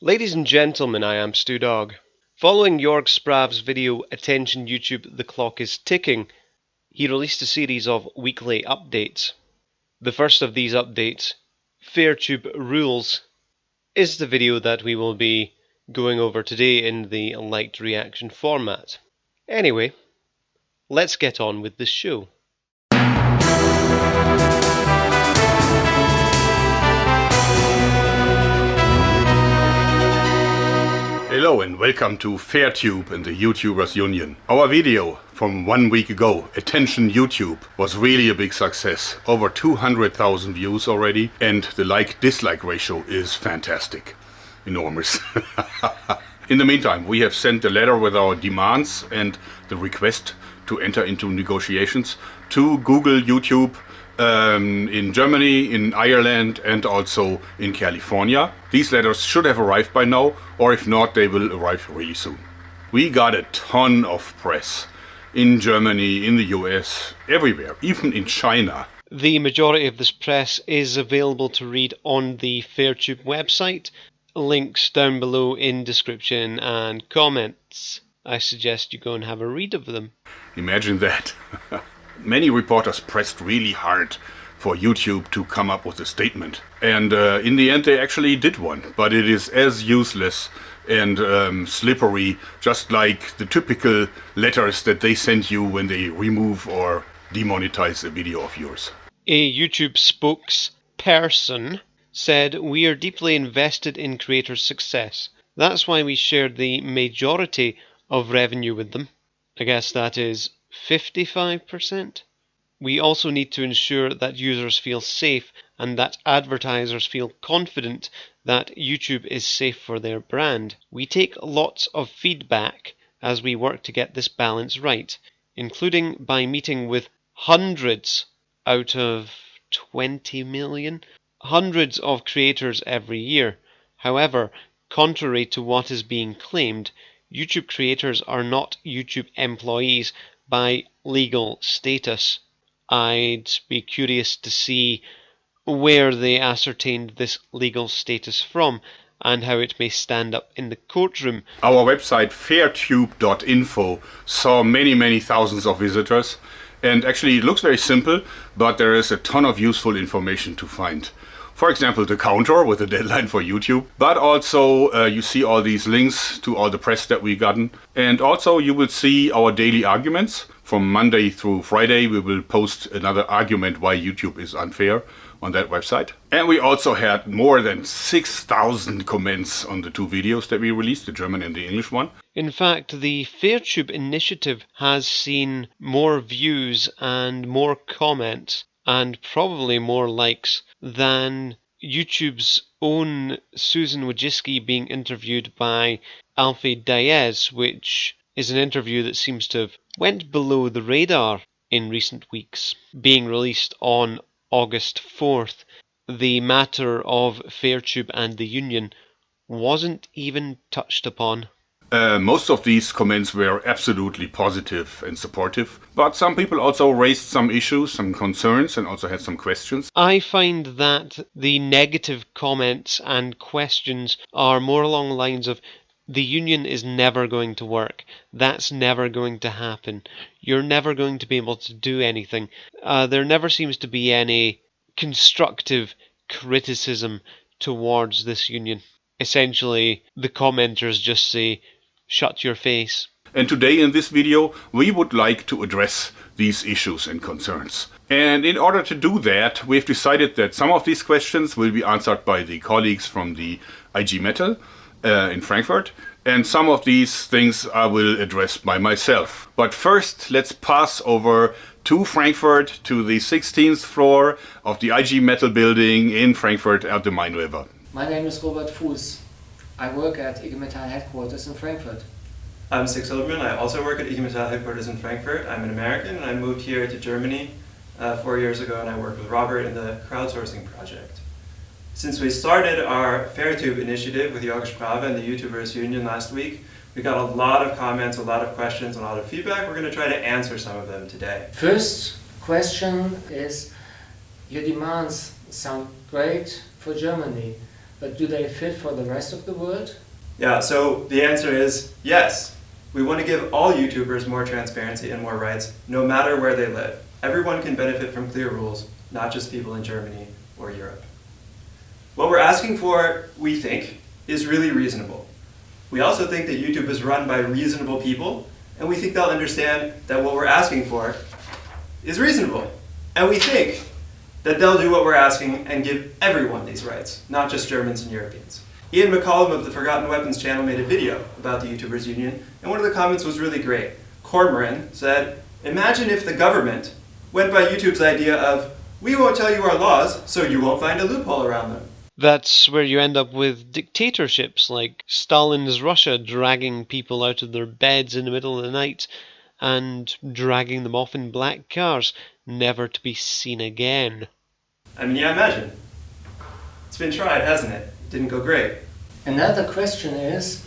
Ladies and gentlemen, I am StooDogg. Following JoergSprave's video, Attention YouTube, the clock is ticking, he released a series of weekly updates. The first of these updates, Fairtube Rulez, is the video that we will be going over today in the liked reaction format. Anyway, let's get on with the show. Hello and welcome to Fairtube and the YouTubers Union. Our video from 1 week ago, Attention YouTube, was really a big success. Over 200,000 views already, and the like-dislike ratio is fantastic. Enormous. In the meantime, we have sent a letter with our demands and the request to enter into negotiations to Google YouTube in Germany, in Ireland and also in California. These letters should have arrived by now, or if not, they will arrive really soon. We got a ton of press in Germany, in the US, everywhere, even in China. The majority of this press is available to read on the Fairtube website. Links down below in description and comments. I suggest you go and have a read of them. Imagine that. Many reporters pressed really hard for YouTube to come up with a statement. And in the end they actually did one. But it is as useless and slippery, just like the typical letters that they send you when they remove or demonetize a video of yours. A YouTube spokesperson said, "We are deeply invested in creators' success. That's why we shared the majority of revenue with them." I guess that is 55%. "We also need to ensure that users feel safe and that advertisers feel confident that YouTube is safe for their brand. We take lots of feedback as we work to get this balance right, including by meeting with hundreds out of 20 million, hundreds of creators every year. However, contrary to what is being claimed, YouTube creators are not YouTube employees by legal status." I'd be curious to see where they ascertained this legal status from and how it may stand up in the courtroom. Our website fairtube.info saw many thousands of visitors, and actually it looks very simple, but there is a ton of useful information to find. For example, the counter with a deadline for YouTube, but also you see all these links to all the press that we've gotten. And also you will see our daily arguments. From Monday through Friday we will post another argument why YouTube is unfair on that website. And we also had more than 6,000 comments on the two videos that we released, the German and the English one. In fact, the Fairtube initiative has seen more views and more comments and probably more likes than YouTube's own Susan Wojcicki being interviewed by Alfie Diaz, which is an interview that seems to have went below the radar in recent weeks. Being released on August 4th, the matter of Fairtube and the union wasn't even touched upon. Most of these comments were absolutely positive and supportive, but some people also raised some issues, some concerns, and also had some questions. I find that the negative comments and questions are more along the lines of, the union is never going to work, that's never going to happen, you're never going to be able to do anything. There never seems to be any constructive criticism towards this union. Essentially, the commenters just say, "Shut your face." And today in this video we would like to address these issues and concerns. And in order to do that, we've decided that some of these questions will be answered by the colleagues from the IG Metall in Frankfurt, and some of these things I will address by myself. But first, let's pass over to Frankfurt, to the 16th floor of the IG Metall building in Frankfurt at the Main River. My name is Robert Fuß. I work at IG Metall headquarters in Frankfurt. I'm Six Silverman. I also work at IG Metall headquarters in Frankfurt. I'm an American and I moved here to Germany 4 years ago, and I worked with Robert in the crowdsourcing project. Since we started our Fairtube initiative with JoergSprave and the YouTubers Union last week, we got a lot of comments, a lot of questions, a lot of feedback. We're going to try to answer some of them today. First question is, your demands sound great for Germany, but do they fit for the rest of the world? Yeah, so the answer is yes. We want to give all YouTubers more transparency and more rights, no matter where they live. Everyone can benefit from clear rules, not just people in Germany or Europe. What we're asking for, we think, is really reasonable. We also think that YouTube is run by reasonable people, and we think they'll understand that what we're asking for is reasonable. And we think that they'll do what we're asking and give everyone these rights, not just Germans and Europeans. Ian McCollum of the Forgotten Weapons channel made a video about the YouTubers Union, and one of the comments was really great. Cormoran said, "Imagine if the government went by YouTube's idea of, we won't tell you our laws, so you won't find a loophole around them." That's where you end up with dictatorships like Stalin's Russia, dragging people out of their beds in the middle of the night and dragging them off in black cars, never to be seen again. I mean, yeah, imagine. It's been tried, hasn't it? It didn't go great. Another question is,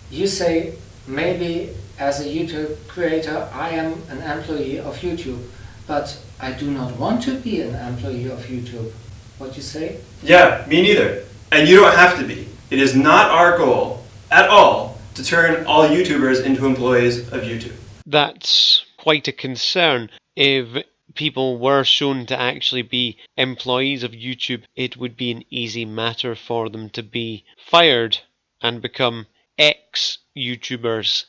you say maybe as a YouTube creator I am an employee of YouTube, but I do not want to be an employee of YouTube. What you say? Yeah, me neither. And you don't have to be. It is not our goal at all to turn all YouTubers into employees of YouTube. That's quite a concern. If people were shown to actually be employees of YouTube, it would be an easy matter for them to be fired and become ex-YouTubers.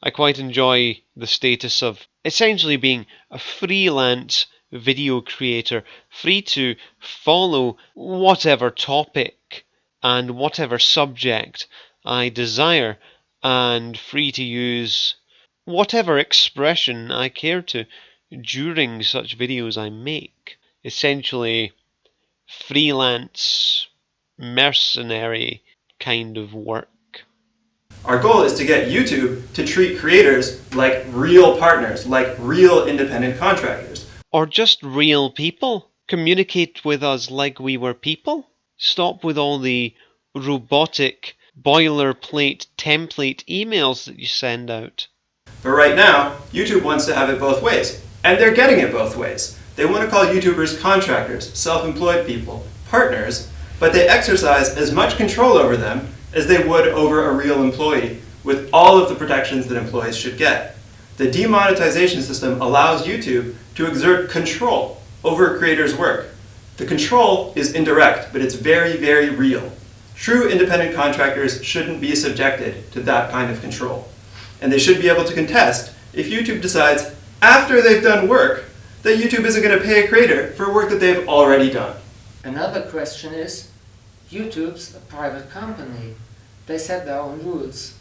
I quite enjoy the status of essentially being a freelance video creator, free to follow whatever topic and whatever subject I desire, and free to use whatever expression I care to during such videos I make. Essentially, freelance, mercenary kind of work. Our goal is to get YouTube to treat creators like real partners, like real independent contractors. Or just real people. Communicate with us like we were people. Stop with all the robotic boilerplate template emails that you send out. But right now, YouTube wants to have it both ways. And they're getting it both ways. They want to call YouTubers contractors, self-employed people, partners, but they exercise as much control over them as they would over a real employee, with all of the protections that employees should get. The demonetization system allows YouTube to exert control over a creator's work. The control is indirect, but it's very, very real. True independent contractors shouldn't be subjected to that kind of control. And they should be able to contest if YouTube decides, after they've done work, that YouTube isn't going to pay a creator for work that they've already done. Another question is, YouTube's a private company. They set their own rules.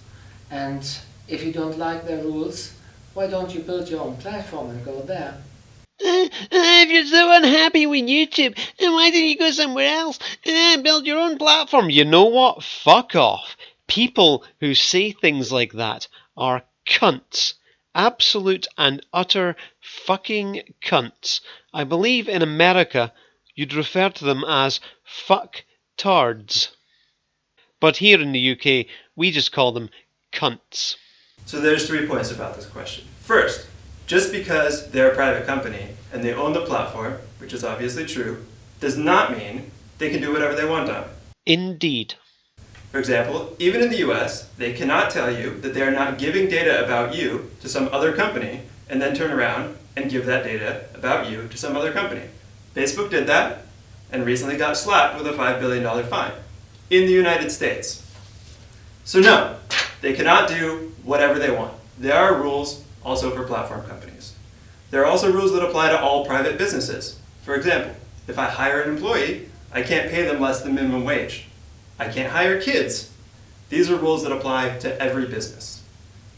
And if you don't like their rules, why don't you build your own platform and go there? If you're so unhappy with YouTube, then why don't you go somewhere else and build your own platform? You know what? Fuck off. People who say things like that are cunts. Absolute and utter fucking cunts. I believe in America you'd refer to them as fuck-tards. But here in the UK, we just call them cunts. So there's 3 points about this question. First, just because they're a private company and they own the platform, which is obviously true, does not mean they can do whatever they want on it. Indeed. For example, even in the US, they cannot tell you that they are not giving data about you to some other company and then turn around and give that data about you to some other company. Facebook did that and recently got slapped with a $5 billion fine in the United States. So no, they cannot do whatever they want. There are rules also for platform companies. There are also rules that apply to all private businesses. For example, if I hire an employee, I can't pay them less than minimum wage. I can't hire kids. These are rules that apply to every business.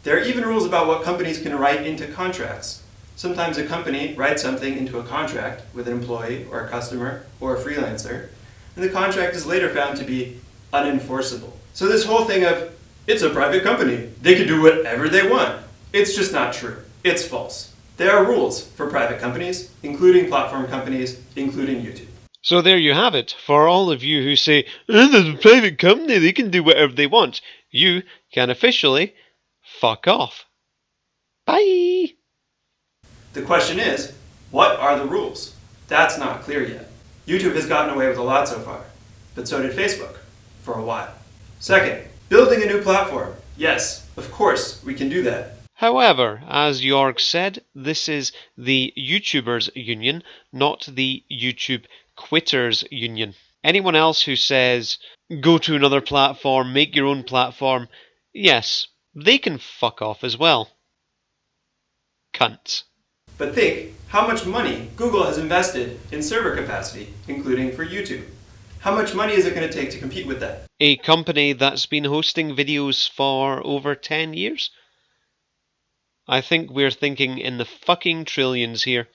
There are even rules about what companies can write into contracts. Sometimes a company writes something into a contract with an employee or a customer or a freelancer, and the contract is later found to be unenforceable. So this whole thing of, it's a private company, they can do whatever they want, it's just not true. It's false. There are rules for private companies, including platform companies, including YouTube. So there you have it. For all of you who say, there's a private company, they can do whatever they want, you can officially fuck off. Bye! The question is, what are the rules? That's not clear yet. YouTube has gotten away with a lot so far, but so did Facebook. for a while. Second, building a new platform. Yes, of course, we can do that. However, as Jorg said, this is the YouTubers Union, not the YouTube Quitters Union. Anyone else who says, go to another platform, make your own platform, yes, they can fuck off as well. Cunts. But think how much money Google has invested in server capacity, including for YouTube. How much money is it going to take to compete with that? A company that's been hosting videos for over 10 years? I think we're thinking in the fucking trillions here.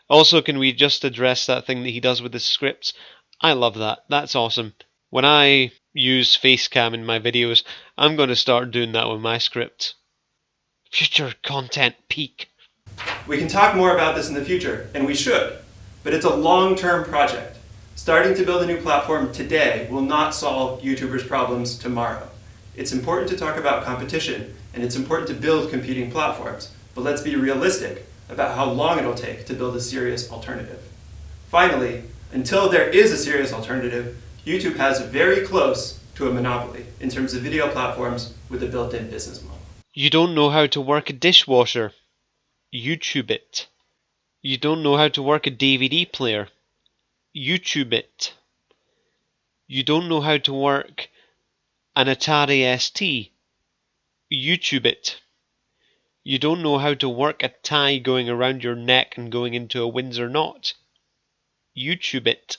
Also, can we just address that thing that he does with his scripts? I love that. That's awesome. When I use Facecam in my videos, I'm going to start doing that with my scripts. Future content peak. We can talk more about this in the future, and we should, but it's a long-term project. Starting to build a new platform today will not solve YouTubers' problems tomorrow. It's important to talk about competition, and it's important to build competing platforms, but let's be realistic about how long it'll take to build a serious alternative. Finally, until there is a serious alternative, YouTube has very close to a monopoly in terms of video platforms with a built-in business model. You don't know how to work a dishwasher. YouTube it. You don't know how to work a DVD player. YouTube it. You don't know how to work an Atari ST. YouTube it. You don't know how to work a tie going around your neck and going into a Windsor knot. YouTube it.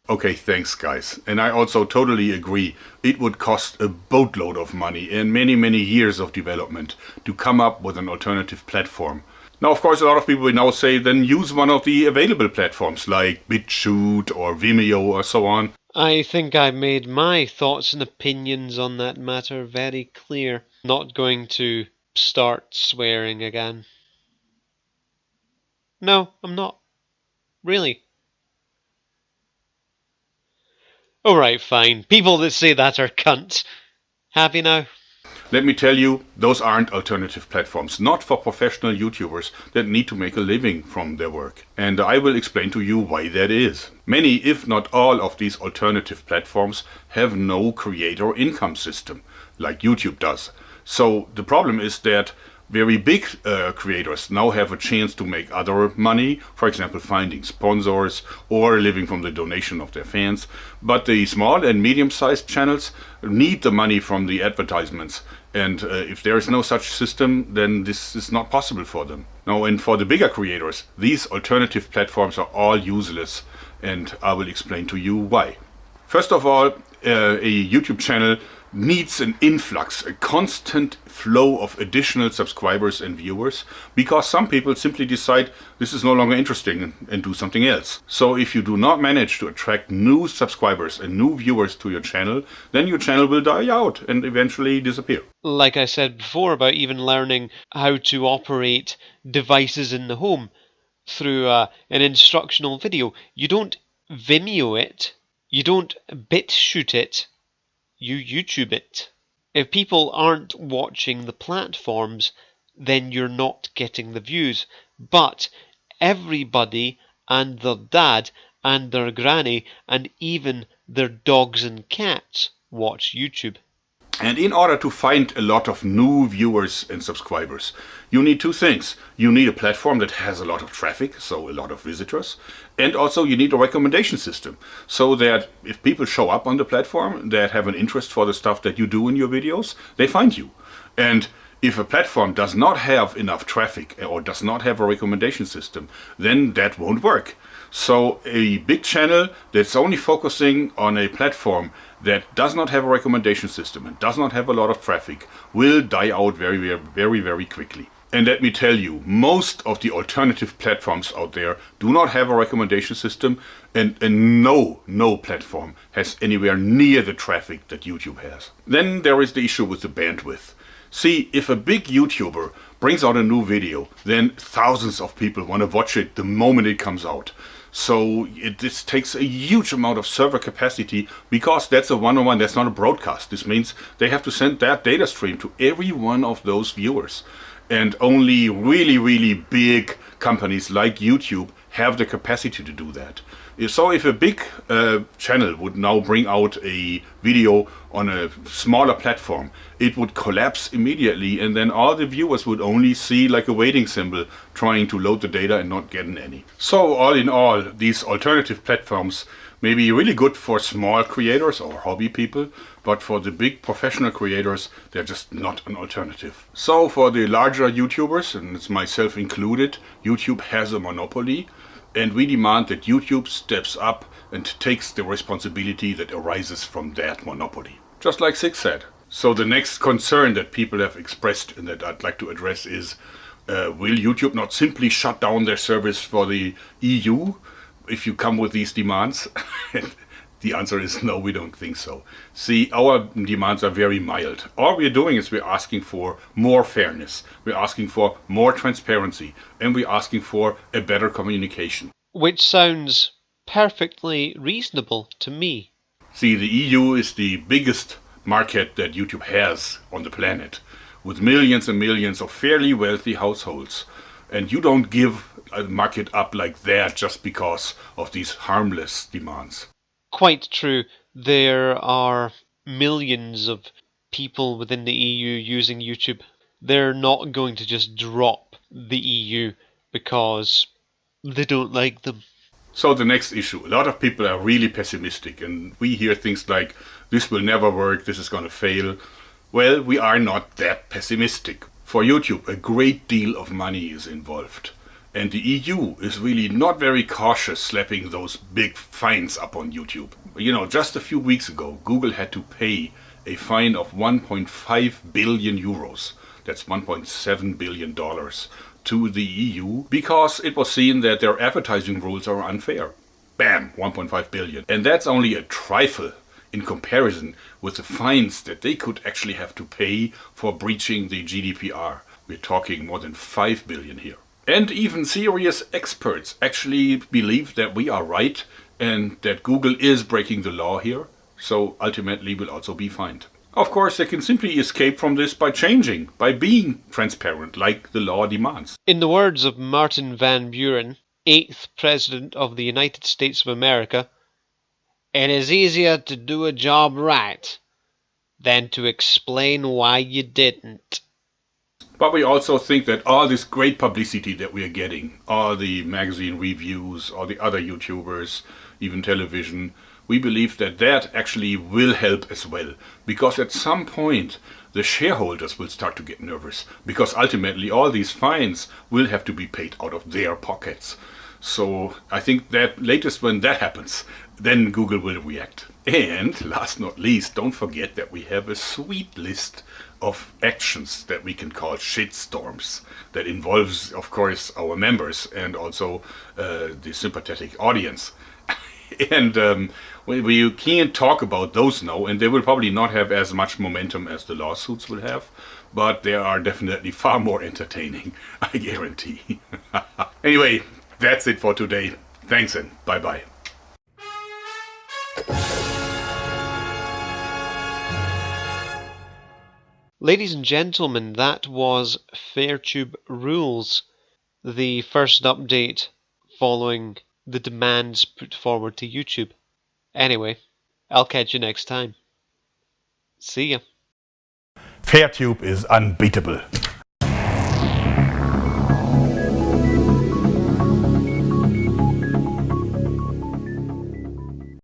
Okay, thanks guys. And I also totally agree. It would cost a boatload of money and many, many years of development to come up with an alternative platform. Now, of course, a lot of people will now say, then use one of the available platforms like BitChute or Vimeo or so on. I think I made my thoughts and opinions on that matter very clear. Not going to start swearing again. No, I'm not. Really. Alright, fine. People that say that are cunts. Happy now? Let me tell you, those aren't alternative platforms, not for professional YouTubers that need to make a living from their work. And I will explain to you why that is. Many, if not all, of these alternative platforms have no creator income system, like YouTube does. So the problem is that very big creators now have a chance to make other money, for example finding sponsors or living from the donation of their fans. But the small and medium-sized channels need the money from the advertisements, and if there is no such system, then this is not possible for them. Now, and for the bigger creators, these alternative platforms are all useless, and I will explain to you why. First of all, a YouTube channel needs an influx, a constant flow of additional subscribers and viewers, because some people simply decide this is no longer interesting and do something else. So if you do not manage to attract new subscribers and new viewers to your channel, then your channel will die out and eventually disappear. Like I said before about even learning how to operate devices in the home through an instructional video. You don't Vimeo it, you don't BitChute it, you YouTube it. If people aren't watching the platforms, then you're not getting the views. But everybody and their dad and their granny and even their dogs and cats watch YouTube. And in order to find a lot of new viewers and subscribers, you need two things. You need a platform that has a lot of traffic, so a lot of visitors. And also you need a recommendation system, so that if people show up on the platform that have an interest for the stuff that you do in your videos, they find you. And if a platform does not have enough traffic or does not have a recommendation system, then that won't work. So a big channel that's only focusing on a platform that does not have a recommendation system and does not have a lot of traffic will die out very, very, very quickly. And let me tell you, most of the alternative platforms out there do not have a recommendation system, and no platform has anywhere near the traffic that YouTube has. Then there is the issue with the bandwidth. See, if a big YouTuber brings out a new video, then thousands of people want to watch it the moment it comes out. So this takes a huge amount of server capacity, because that's a one-on-one, that's not a broadcast. This means they have to send that data stream to every one of those viewers. And only really, really big companies like YouTube have the capacity to do that. So if a big channel would now bring out a video on a smaller platform, it would collapse immediately, and then all the viewers would only see like a waiting symbol trying to load the data and not getting any. So all in all, these alternative platforms may be really good for small creators or hobby people, but for the big professional creators, they're just not an alternative. So for the larger YouTubers, and it's myself included, YouTube has a monopoly, and we demand that YouTube steps up and takes the responsibility that arises from that monopoly. Just like Six said. So the next concern that people have expressed and that I'd like to address is, will YouTube not simply shut down their service for the EU if you come with these demands? The answer is no, we don't think so. See, our demands are very mild. All we're doing is we're asking for more fairness, we're asking for more transparency, and we're asking for a better communication. Which sounds perfectly reasonable to me. See, the EU is the biggest market that YouTube has on the planet, with millions and millions of fairly wealthy households. And you don't give a market up like that just because of these harmless demands. Quite true. There are millions of people within the EU using YouTube. They're not going to just drop the EU because they don't like them. So the next issue. A lot of people are really pessimistic, and we hear things like, this will never work, this is going to fail. Well, we are not that pessimistic. For YouTube, a great deal of money is involved. And the EU is really not very cautious slapping those big fines up on YouTube. You know, just a few weeks ago, Google had to pay a fine of 1.5 billion euros. That's $1.7 billion to the EU because it was seen that their advertising rules are unfair. Bam, 1.5 billion. And that's only a trifle in comparison with the fines that they could actually have to pay for breaching the GDPR. We're talking more than 5 billion here. And even serious experts actually believe that we are right and that Google is breaking the law here, so ultimately will also be fined. Of course, they can simply escape from this by changing, by being transparent, like the law demands. In the words of Martin Van Buren, 8th President of the United States of America, it is easier to do a job right than to explain why you didn't. But we also think that all this great publicity that we are getting, all the magazine reviews, all the other YouTubers, even television, we believe that that actually will help as well. Because at some point, the shareholders will start to get nervous. Because ultimately, all these fines will have to be paid out of their pockets. So I think that latest when that happens, then Google will react. And last not least, don't forget that we have a sweet list of actions that we can call shitstorms. That involves, of course, our members and also the sympathetic audience. And we can't talk about those now, and they will probably not have as much momentum as the lawsuits will have, but they are definitely far more entertaining, I guarantee. Anyway, that's it for today. Thanks and bye-bye. Ladies and gentlemen, that was Fairtube Rulez, the first update following the demands put forward to YouTube. Anyway, I'll catch you next time. See ya. Fairtube is unbeatable.